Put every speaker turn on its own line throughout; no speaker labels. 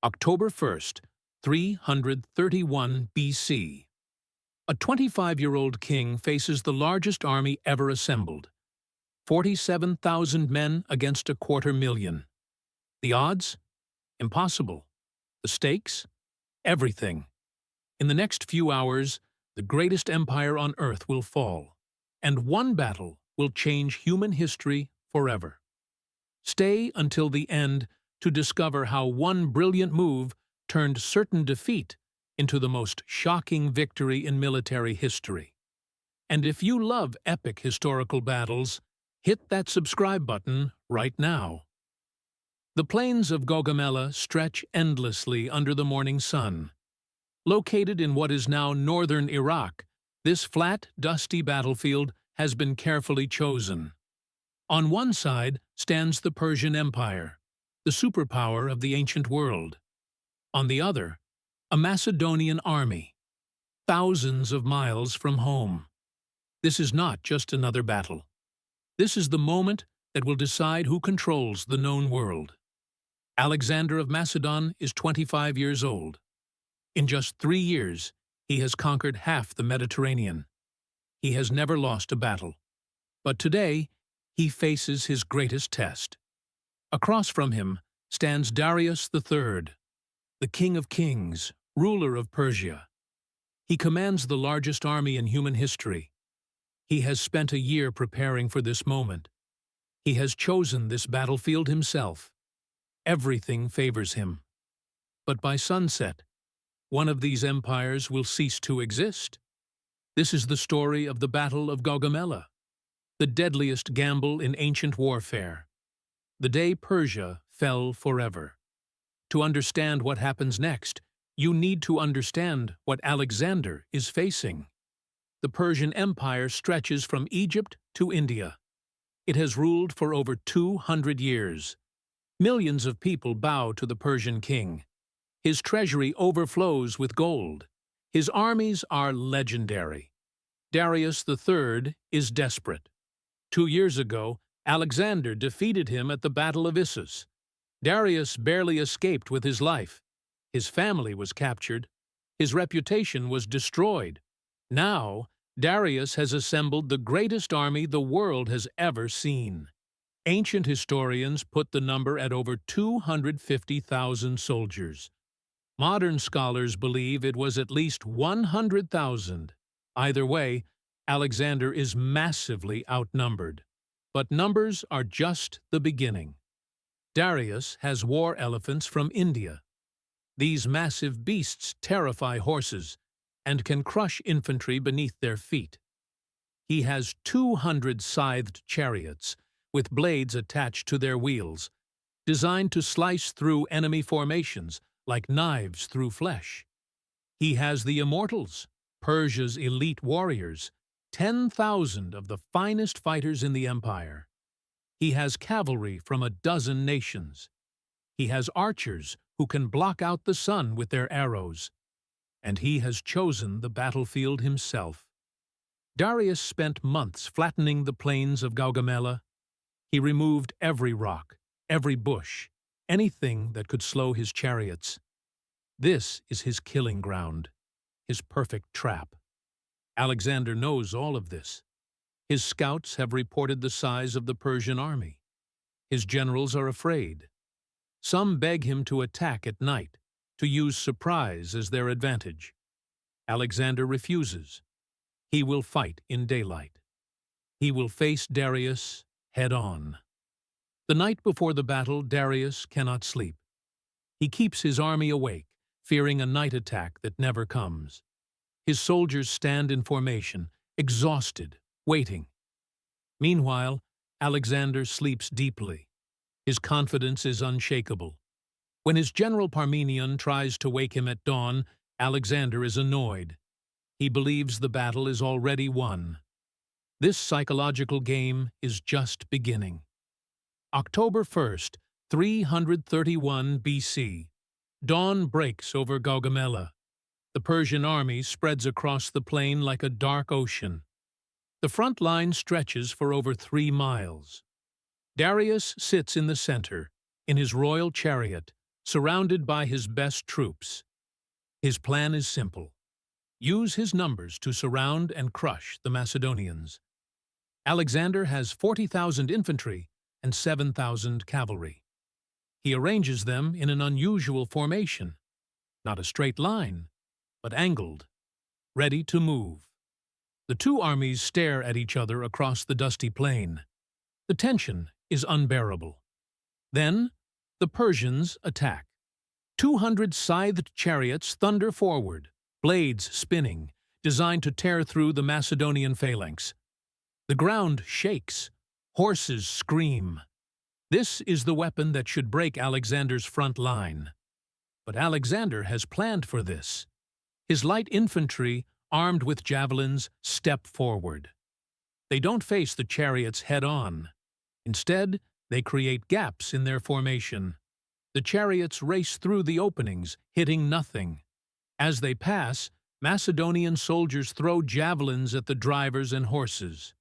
October 1st, 331 BC. A 25-year-old king faces the largest army ever assembled. 47,000 men against 250,000. The odds? Impossible. The stakes? Everything. In the next few hours, the greatest empire on earth will fall, and one battle will change human history forever. Stay until the end to discover how one brilliant move turned certain defeat into the most shocking victory in military history. And if you love epic historical battles, hit that subscribe button right now. The plains of Gaugamela stretch endlessly under the morning sun. Located in what is now northern Iraq, this flat, dusty battlefield has been carefully chosen. On one side stands the Persian Empire, the superpower of the ancient world. On the other, a Macedonian army, thousands of miles from home. This is not just another battle. This is the moment that will decide who controls the known world. Alexander of Macedon is 25 years old. In just 3 years, he has conquered half the Mediterranean. He has never lost a battle. But today, he faces his greatest test. Across from him stands Darius III, the King of Kings, ruler of Persia. He commands the largest army in human history. He has spent a year preparing for this moment. He has chosen this battlefield himself. Everything favors him. But by sunset, one of these empires will cease to exist. This is the story of the Battle of Gaugamela, the deadliest gamble in ancient warfare. The day Persia fell forever. To understand what happens next, you need to understand what Alexander is facing. The Persian Empire stretches from Egypt to India. It has ruled for over 200 years. Millions of people bow to the Persian king. His treasury overflows with gold. His armies are legendary. Darius III is desperate. 2 years ago, Alexander defeated him at the Battle of Issus. Darius barely escaped with his life. His family was captured. His reputation was destroyed. Now, Darius has assembled the greatest army the world has ever seen. Ancient historians put the number at over 250,000 soldiers. Modern scholars believe it was at least 100,000. Either way, Alexander is massively outnumbered. But numbers are just the beginning. Darius has war elephants from India. These massive beasts terrify horses and can crush infantry beneath their feet. He has 200 scythed chariots with blades attached to their wheels, designed to slice through enemy formations like knives through flesh. He has the Immortals, Persia's elite warriors, 10,000 of the finest fighters in the empire. He has cavalry from a dozen nations. He has archers who can block out the sun with their arrows. And he has chosen the battlefield himself. Darius spent months flattening the plains of Gaugamela. He removed every rock, every bush, anything that could slow his chariots. This is his killing ground, his perfect trap. Alexander knows all of this. His scouts have reported the size of the Persian army. His generals are afraid. Some beg him to attack at night, to use surprise as their advantage. Alexander refuses. He will fight in daylight. He will face Darius head-on. The night before the battle, Darius cannot sleep. He keeps his army awake, fearing a night attack that never comes. His soldiers stand in formation, exhausted, waiting. Meanwhile, Alexander sleeps deeply. His confidence is unshakable. When his general Parmenion tries to wake him at dawn, Alexander is annoyed. He believes the battle is already won. This psychological game is just beginning. October 1st, 331 BC. Dawn breaks over Gaugamela. The Persian army spreads across the plain like a dark ocean. The front line stretches for over 3 miles. Darius sits in the center, in his royal chariot, surrounded by his best troops. His plan is simple. Use his numbers to surround and crush the Macedonians. Alexander has 40,000 infantry and 7,000 cavalry. He arranges them in an unusual formation, not a straight line, but angled, ready to move. The two armies stare at each other across the dusty plain. The tension is unbearable. Then, the Persians attack. 200 scythed chariots thunder forward, blades spinning, designed to tear through the Macedonian phalanx. The ground shakes. Horses scream. This is the weapon that should break Alexander's front line. But Alexander has planned for this. His light infantry, armed with javelins, step forward. They don't face the chariots head-on. Instead, they create gaps in their formation. The chariots race through the openings, hitting nothing. As they pass, Macedonian soldiers throw javelins at the drivers and horses.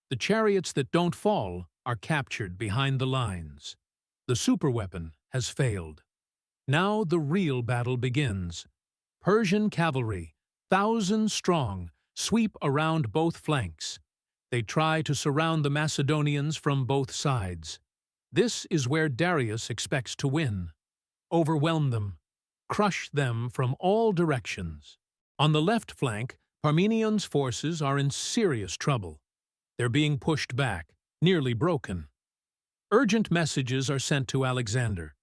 The chariots that don't fall are captured behind the lines. The superweapon has failed. Now the real battle begins. Persian cavalry, thousands strong, sweep around both flanks. They try to surround the Macedonians from both sides. This is where Darius expects to win. Overwhelm them. Crush them from all directions. On the left flank, Parmenions' forces are in serious trouble. They're being pushed back, nearly broken. Urgent messages are sent to Alexander.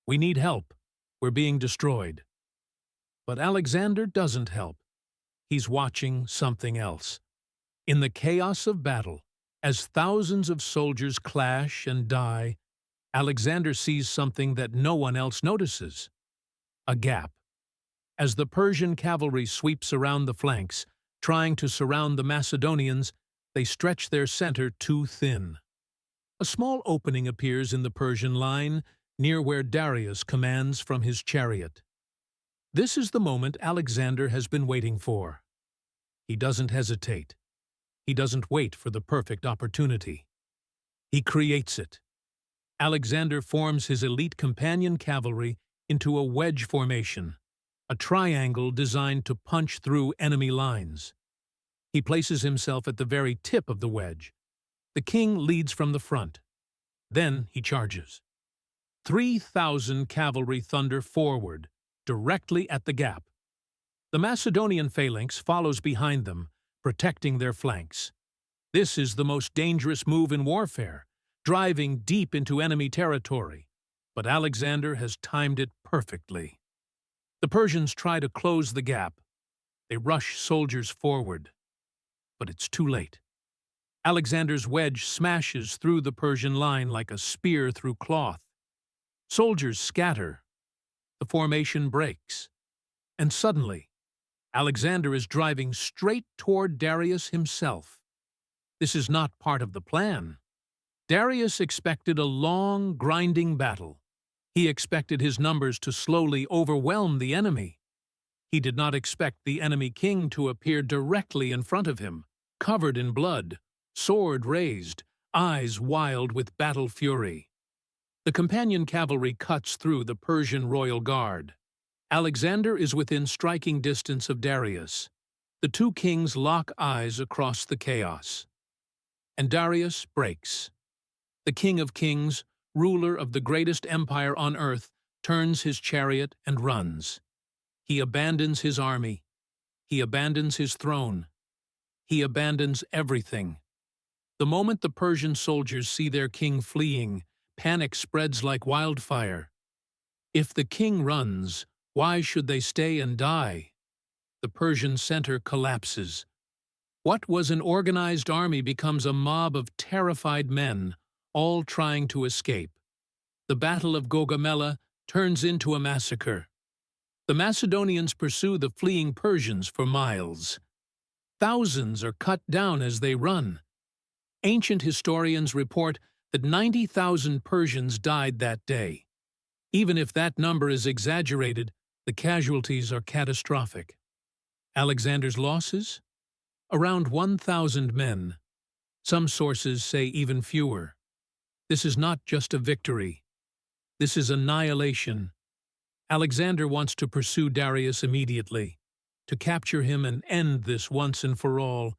We need help. We're being destroyed. But Alexander doesn't help. He's watching something else. In the chaos of battle, as thousands of soldiers clash and die, Alexander sees something that no one else notices. A gap. As the Persian cavalry sweeps around the flanks, trying to surround the Macedonians, they stretch their center too thin. A small opening appears in the Persian line, near where Darius commands from his chariot. This is the moment Alexander has been waiting for. He doesn't hesitate. He doesn't wait for the perfect opportunity. He creates it. Alexander forms his elite companion cavalry into a wedge formation, a triangle designed to punch through enemy lines. He places himself at the very tip of the wedge. The king leads from the front. Then he charges. 3,000 cavalry thunder forward, directly at the gap. The Macedonian phalanx follows behind them, protecting their flanks. This is the most dangerous move in warfare, driving deep into enemy territory. But Alexander has timed it perfectly. The Persians try to close the gap. They rush soldiers forward. But it's too late. Alexander's wedge smashes through the Persian line like a spear through cloth. Soldiers scatter. The formation breaks. And suddenly, Alexander is driving straight toward Darius himself. This is not part of the plan. Darius expected a long, grinding battle. He expected his numbers to slowly overwhelm the enemy. He did not expect the enemy king to appear directly in front of him, covered in blood, sword raised, eyes wild with battle fury. The companion cavalry cuts through the Persian royal guard. Alexander is within striking distance of Darius. The two kings lock eyes across the chaos. And Darius breaks. The King of Kings, ruler of the greatest empire on earth, turns his chariot and runs. He abandons his army. He abandons his throne. He abandons everything. The moment the Persian soldiers see their king fleeing, panic spreads like wildfire. If the king runs, why should they stay and die? The Persian center collapses. What was an organized army becomes a mob of terrified men, all trying to escape. The Battle of Gaugamela turns into a massacre. The Macedonians pursue the fleeing Persians for miles. Thousands are cut down as they run. Ancient historians report that 90,000 Persians died that day. Even if that number is exaggerated, the casualties are catastrophic. Alexander's losses? Around 1,000 men. Some sources say even fewer. This is not just a victory. This is annihilation, Alexander wants to pursue Darius immediately, to capture him and end this once and for all.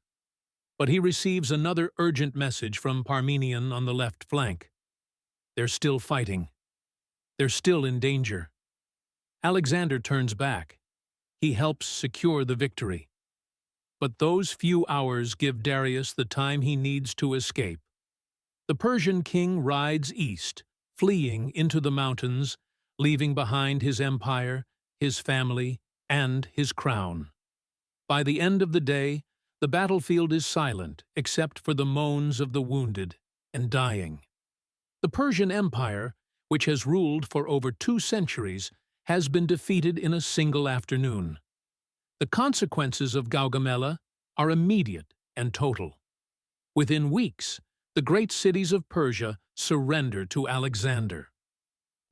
But he receives another urgent message from Parmenion on the left flank. They're still fighting. They're still in danger. Alexander turns back. He helps secure the victory. But those few hours give Darius the time he needs to escape. The Persian king rides east, fleeing into the mountains, leaving behind his empire, his family, and his crown. By the end of the day, the battlefield is silent except for the moans of the wounded and dying. The Persian Empire, which has ruled for over 2 centuries, has been defeated in a single afternoon. The consequences of Gaugamela are immediate and total. Within weeks, the great cities of Persia surrender to Alexander.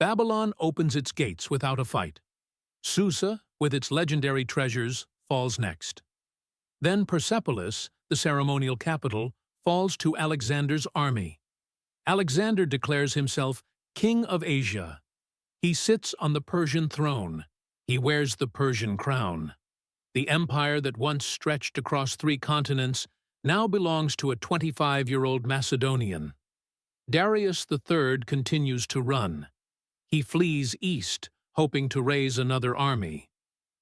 Babylon opens its gates without a fight. Susa, with its legendary treasures, falls next. Then Persepolis, the ceremonial capital, falls to Alexander's army. Alexander declares himself King of Asia. He sits on the Persian throne. He wears the Persian crown. The empire that once stretched across 3 continents now belongs to a 25-year-old Macedonian. Darius III continues to run. He flees east, hoping to raise another army.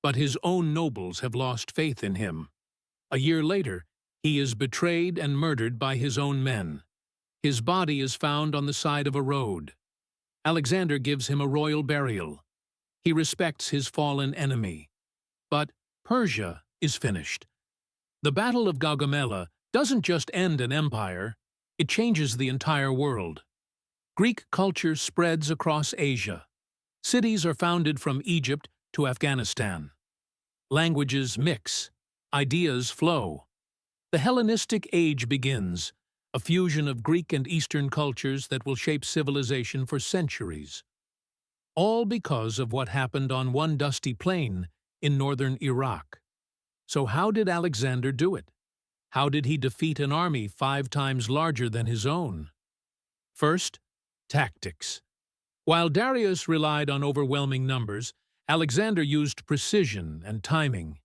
But his own nobles have lost faith in him. A year later, he is betrayed and murdered by his own men. His body is found on the side of a road. Alexander gives him a royal burial. He respects his fallen enemy. But Persia is finished. The Battle of Gaugamela doesn't just end an empire, it changes the entire world. Greek culture spreads across Asia. Cities are founded from Egypt to Afghanistan. Languages mix. Ideas flow. The Hellenistic Age begins, a fusion of Greek and Eastern cultures that will shape civilization for centuries. All because of what happened on one dusty plain in northern Iraq. So how did Alexander do it? How did he defeat an army 5 times larger than his own? First, tactics. While Darius relied on overwhelming numbers, Alexander used precision and timing.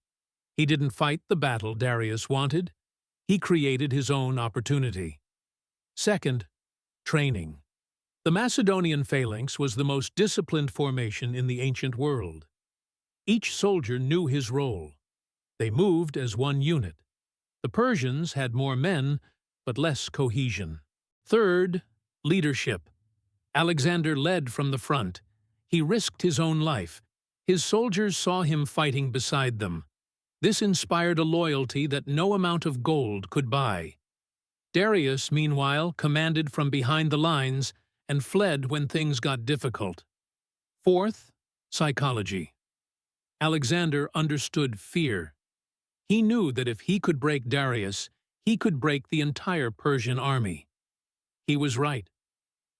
He didn't fight the battle Darius wanted. He created his own opportunity. Second, training. The Macedonian phalanx was the most disciplined formation in the ancient world. Each soldier knew his role. They moved as one unit. The Persians had more men, but less cohesion. Third, leadership. Alexander led from the front. He risked his own life. His soldiers saw him fighting beside them. This inspired a loyalty that no amount of gold could buy. Darius, meanwhile, commanded from behind the lines and fled when things got difficult. Fourth, psychology. Alexander understood fear. He knew that if he could break Darius, he could break the entire Persian army. He was right.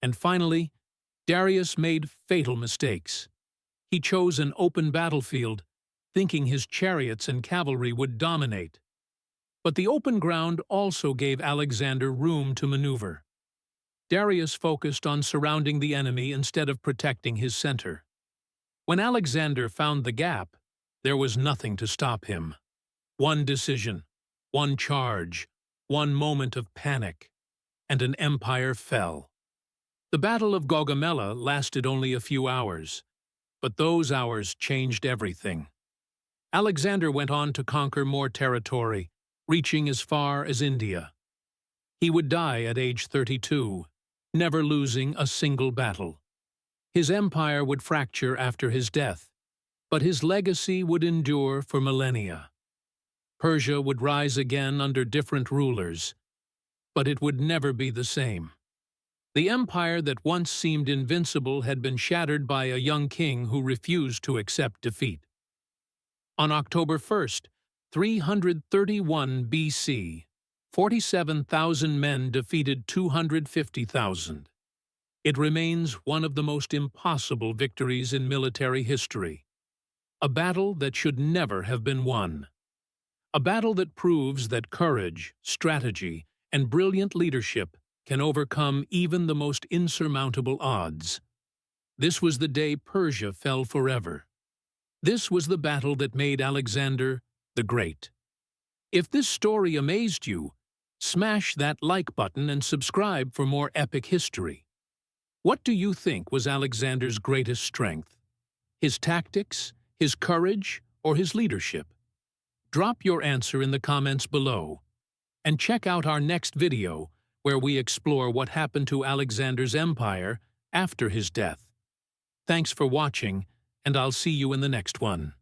And finally, Darius made fatal mistakes. He chose an open battlefield, thinking his chariots and cavalry would dominate. But the open ground also gave Alexander room to maneuver. Darius focused on surrounding the enemy instead of protecting his center. When Alexander found the gap, there was nothing to stop him. One decision, one charge, one moment of panic, and an empire fell. The Battle of Gaugamela lasted only a few hours, but those hours changed everything. Alexander went on to conquer more territory, reaching as far as India. He would die at age 32, never losing a single battle. His empire would fracture after his death, but his legacy would endure for millennia. Persia would rise again under different rulers, but it would never be the same. The empire that once seemed invincible had been shattered by a young king who refused to accept defeat. On October 1st, 331 BC, 47,000 men defeated 250,000. It remains one of the most impossible victories in military history. A battle that should never have been won. A battle that proves that courage, strategy, and brilliant leadership can overcome even the most insurmountable odds. This was the day Persia fell forever. This was the battle that made Alexander the Great. If this story amazed you, smash that like button and subscribe for more epic history. What do you think was Alexander's greatest strength? His tactics, his courage, or his leadership? Drop your answer in the comments below. And check out our next video, where we explore what happened to Alexander's empire after his death. Thanks for watching, and I'll see you in the next one.